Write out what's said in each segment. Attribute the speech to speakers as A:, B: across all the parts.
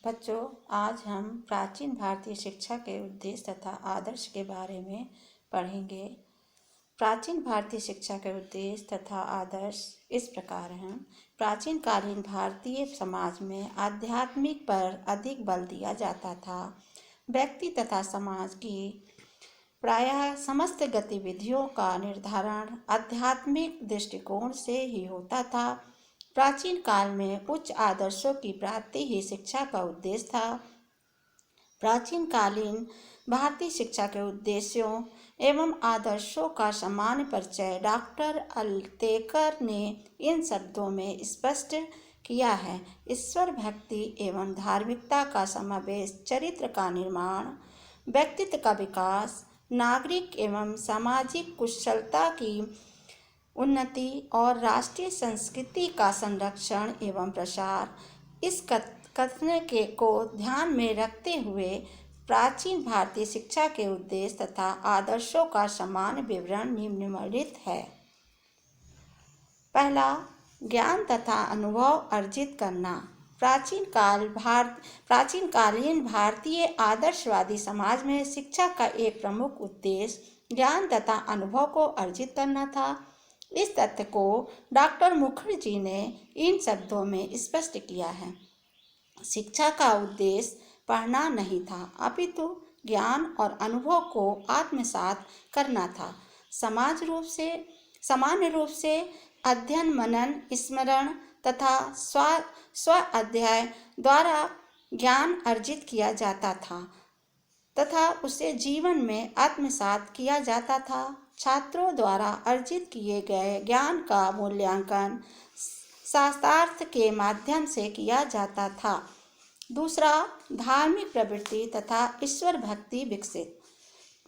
A: बच्चों, आज हम प्राचीन भारतीय शिक्षा के उद्देश्य तथा आदर्श के बारे में पढ़ेंगे। प्राचीन भारतीय शिक्षा के उद्देश्य तथा आदर्श इस प्रकार हैं। प्राचीन कालीन भारतीय समाज में आध्यात्मिक पर अधिक बल दिया जाता था। व्यक्ति तथा समाज की प्रायः समस्त गतिविधियों का निर्धारण आध्यात्मिक दृष्टिकोण से ही होता था। प्राचीन काल में उच्च आदर्शों की प्राप्ति ही शिक्षा का उद्देश्य था। प्राचीन कालीन भारतीय शिक्षा के उद्देश्यों एवं आदर्शों का सामान्य परिचय डॉक्टर अल्तेकर ने इन शब्दों में स्पष्ट किया है। ईश्वर भक्ति एवं धार्मिकता का समावेश, चरित्र का निर्माण, व्यक्तित्व का विकास, नागरिक एवं सामाजिक कुशलता की उन्नति और राष्ट्रीय संस्कृति का संरक्षण एवं प्रसार। इस कथन को ध्यान में रखते हुए प्राचीन भारतीय शिक्षा के उद्देश्य तथा आदर्शों का सामान्य विवरण निम्नलिखित है। पहला, ज्ञान तथा अनुभव अर्जित करना। प्राचीनकालीन भारतीय आदर्शवादी समाज में शिक्षा का एक प्रमुख उद्देश्य ज्ञान तथा अनुभव को अर्जित करना था। इस तथ्य को डॉक्टर मुखर्जी ने इन शब्दों में स्पष्ट किया है। शिक्षा का उद्देश्य पढ़ना नहीं था, अपितु ज्ञान और अनुभव को आत्मसात करना था। सामान्य रूप से अध्ययन, मनन, स्मरण तथा स्व अध्ययन द्वारा ज्ञान अर्जित किया जाता था तथा उसे जीवन में आत्मसात किया जाता था। छात्रों द्वारा अर्जित किए गए ज्ञान का मूल्यांकन शास्त्रार्थ के माध्यम से किया जाता था। दूसरा, धार्मिक प्रवृत्ति तथा ईश्वर भक्ति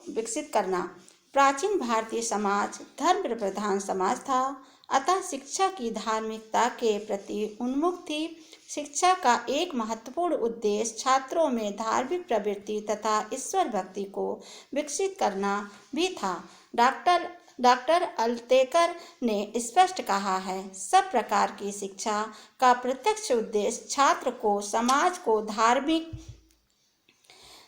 A: विकसित करना। प्राचीन भारतीय समाज धर्म प्रधान समाज था, अतः शिक्षा की धार्मिकता के प्रति उन्मुख थी। शिक्षा का एक महत्वपूर्ण उद्देश्य छात्रों में धार्मिक प्रवृत्ति तथा ईश्वर भक्ति को विकसित करना भी था। डॉक्टर अल्तेकर ने स्पष्ट कहा है, सब प्रकार की शिक्षा का प्रत्यक्ष उद्देश्य छात्र को समाज को धार्मिक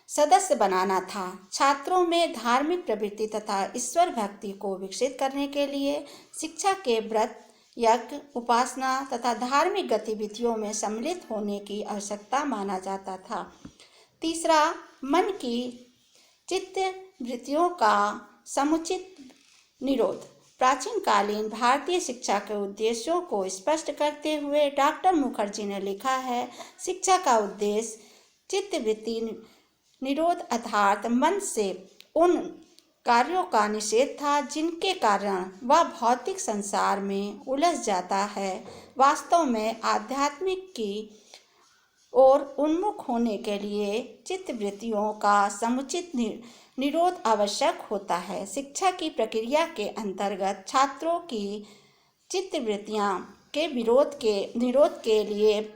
A: सदस्य बनाना था। छात्रों में धार्मिक प्रवृत्ति तथा ईश्वर भक्ति को विकसित करने के लिए शिक्षा के व्रत, यज्ञ, उपासना तथा धार्मिक गतिविधियों में सम्मिलित होने की आवश्यकता माना जाता था। तीसरा, मन की चित्त वृत्तियों का समुचित निरोध। प्राचीन कालीन भारतीय शिक्षा के उद्देश्यों को स्पष्ट करते हुए डॉक्टर मुखर्जी ने लिखा है, शिक्षा का उद्देश्य चित्तवृत्ति निरोध अर्थात मन से उन कार्यों का निषेध था जिनके कारण वह भौतिक संसार में उलझ जाता है। वास्तव में आध्यात्मिक की ओर उन्मुख होने के लिए चित्तवृत्तियों का समुचित निरोध आवश्यक होता है। शिक्षा की प्रक्रिया के अंतर्गत छात्रों की चित्तवृत्तियां के निरोध के लिए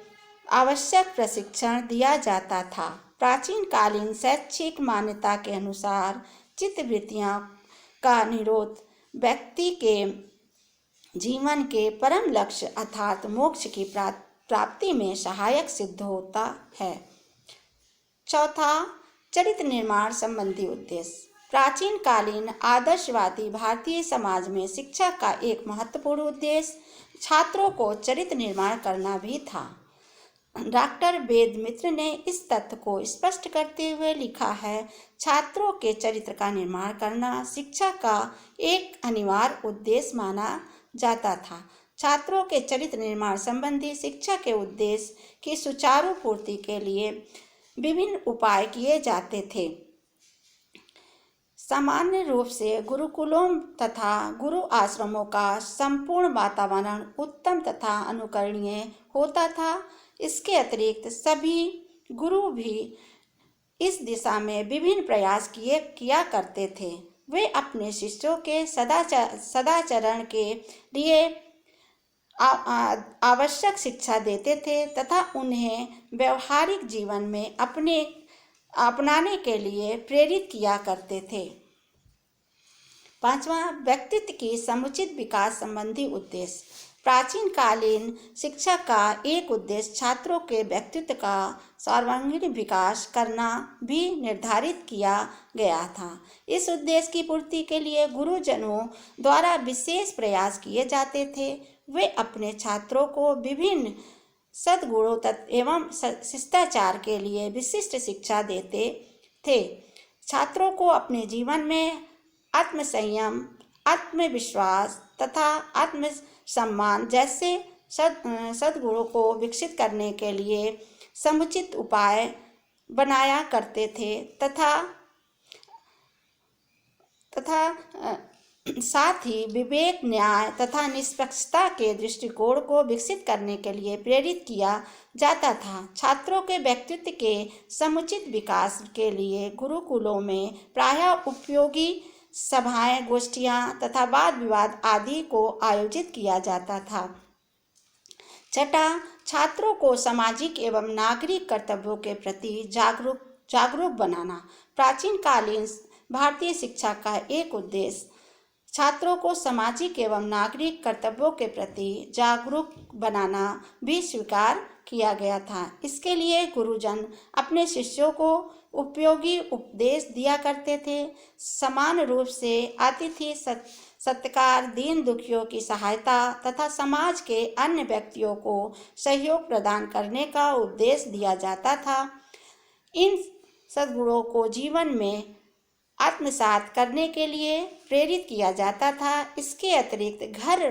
A: आवश्यक प्रशिक्षण दिया जाता था। प्राचीन कालीन शैक्षिक मान्यता के अनुसार चित्तवृत्तियां का निरोध व्यक्ति के जीवन के परम लक्ष्य अर्थात मोक्ष की प्राप्ति में सहायक सिद्ध होता है। चौथा, चरित्र निर्माण संबंधी उद्देश्य। प्राचीन कालीन आदर्शवादी भारतीय समाज में शिक्षा का एक महत्वपूर्ण उद्देश्य छात्रों को चरित्र निर्माण करना भी था। डॉक्टर वेद मित्र ने इस तथ्य को स्पष्ट करते हुए लिखा है, छात्रों के चरित्र का निर्माण करना शिक्षा का एक अनिवार्य उद्देश्य माना जाता था। छात्रों के चरित्र निर्माण संबंधी शिक्षा के उद्देश्य की सुचारू पूर्ति के लिए विभिन्न उपाय किए जाते थे। सामान्य रूप से गुरुकुलों तथा गुरु आश्रमों का संपूर्ण वातावरण उत्तम तथा अनुकरणीय होता था। इसके अतिरिक्त सभी गुरु भी इस दिशा में विभिन्न प्रयास किया करते थे। वे अपने शिष्यों के सदाचरण के लिए आवश्यक शिक्षा देते थे तथा उन्हें व्यवहारिक जीवन में अपनाने के लिए प्रेरित किया करते थे। पांचवा, व्यक्तित्व की समुचित विकास संबंधी उद्देश्य। प्राचीन कालीन शिक्षा का एक उद्देश्य छात्रों के व्यक्तित्व का सर्वांगीण विकास करना भी निर्धारित किया गया था। इस उद्देश्य की पूर्ति के लिए गुरुजनों द्वारा विशेष प्रयास किए जाते थे। वे अपने छात्रों को विभिन्न सद्गुणों एवं शिष्टाचार के लिए विशिष्ट शिक्षा देते थे। छात्रों को अपने जीवन में आत्मसंयम, आत्मविश्वास तथा आत्मसम्मान जैसे सद्गुणों को विकसित करने के लिए समुचित उपाय बनाया करते थे तथा साथ ही विवेक, न्याय तथा निष्पक्षता के दृष्टिकोण को विकसित करने के लिए प्रेरित किया जाता था। छात्रों के व्यक्तित्व के समुचित विकास के लिए गुरुकुलों में प्रायः उपयोगी सभाएं, गोष्ठियां तथा वाद विवाद आदि को आयोजित किया जाता था। छठा, छात्रों को सामाजिक एवं नागरिक कर्तव्यों के प्रति जागरूक बनाना। प्राचीन कालीन भारतीय शिक्षा का एक उद्देश्य छात्रों को सामाजिक एवं नागरिक कर्तव्यों के प्रति जागरूक बनाना भी स्वीकार किया गया था। इसके लिए गुरुजन अपने शिष्यों को उपयोगी उपदेश दिया करते थे। समान रूप से अतिथि सत्कार, दीन दुखियों की सहायता तथा समाज के अन्य व्यक्तियों को सहयोग प्रदान करने का उपदेश दिया जाता था। इन सद्गुणों को जीवन में आत्मसात करने के लिए प्रेरित किया जाता था। इसके अतिरिक्त घर,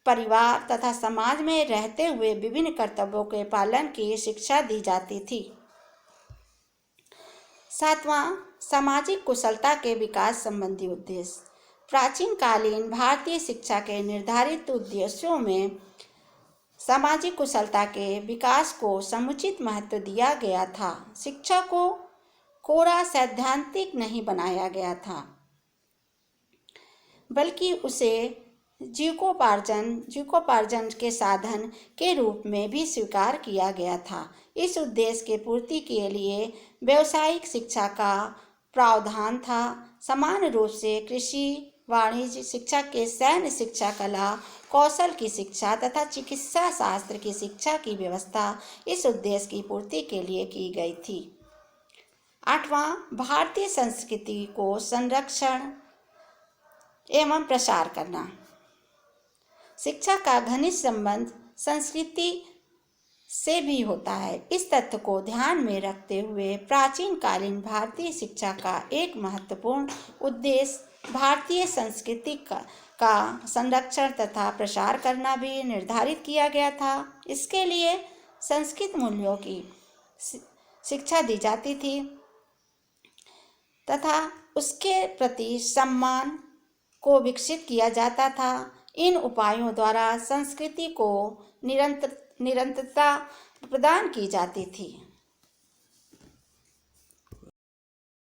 A: परिवार तथा समाज में रहते हुए विभिन्न कर्तव्यों के पालन की शिक्षा दी जाती थी। सातवां, सामाजिक कुशलता के विकास संबंधी उद्देश्य। प्राचीन कालीन भारतीय शिक्षा के निर्धारित उद्देश्यों में सामाजिक कुशलता के विकास को समुचित महत्व दिया गया था। शिक्षा को कोरा सैद्धांतिक नहीं बनाया गया था, बल्कि उसे जीविकोपार्जन के साधन के रूप में भी स्वीकार किया गया था। इस उद्देश्य के पूर्ति के लिए व्यावसायिक शिक्षा का प्रावधान था। समान रूप से कृषि, वाणिज्य शिक्षा के सैन्य शिक्षा, कला कौशल की शिक्षा तथा चिकित्सा शास्त्र की शिक्षा की व्यवस्था इस उद्देश्य की पूर्ति के लिए की गई थी। आठवां, भारतीय संस्कृति को संरक्षण एवं प्रसार करना। शिक्षा का घनिष्ठ संबंध संस्कृति से भी होता है। इस तथ्य को ध्यान में रखते हुए प्राचीन कालीन भारतीय शिक्षा का एक महत्वपूर्ण उद्देश्य भारतीय संस्कृति का संरक्षण तथा प्रसार करना भी निर्धारित किया गया था। इसके लिए संस्कृत मूल्यों की शिक्षा दी जाती थी तथा उसके प्रति सम्मान को विकसित किया जाता था। इन उपायों द्वारा संस्कृति को निरंतरता प्रदान की जाती थी।